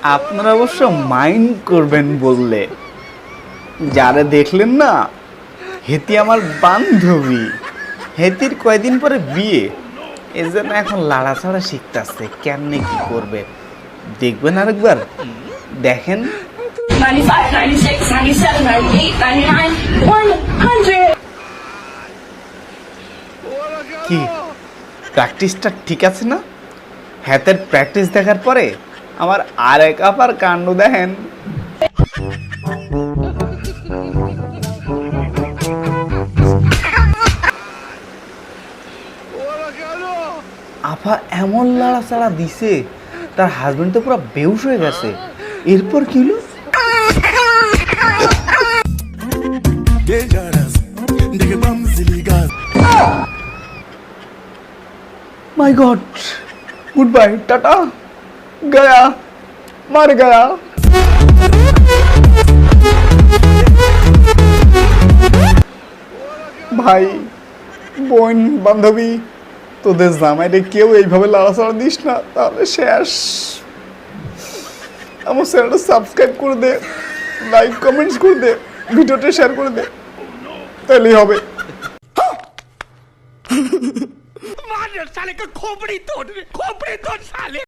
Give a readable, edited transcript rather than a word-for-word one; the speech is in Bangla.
আপনারা অবশ্য মাইন্ড করবেন বললে, যারা দেখলেন না, হেতি আমার বান্ধবী, হেতির কয়দিন পরে বিয়ে, এজন্য এখন লাড়াছাড়া শিখতেছে কেমনে কি করবে। দেখবেন আরেকবার, দেখেন। 95, 96, 97, 98, 99, 100. কি প্র্যাকটিসটা ঠিক আছে না? হাতের প্র্যাকটিস দেখার পরে আমার আরেক আপার কাণ্ড দেখেন। আপা এমন লাড়াচাড়া দিছে, তার হাজবেন্ড তো পুরো বেহুশ হয়ে গেছে। এরপর কি হলো? My God, good bye, tata, गया, मर गया। ভাই, বোন, বান্ধবী, তোদের জামাইরে কেউ এইভাবে লাড়াচাড়া দিস না, তাহলে শেষ। আমার চ্যানেলটা সাবস্ক্রাইব করে দে, লাইক কমেন্টস করে দে, ভিডিওটা শেয়ার করে দে, তাহলেই হবে। साले का खोपड़ी तोड़ साले।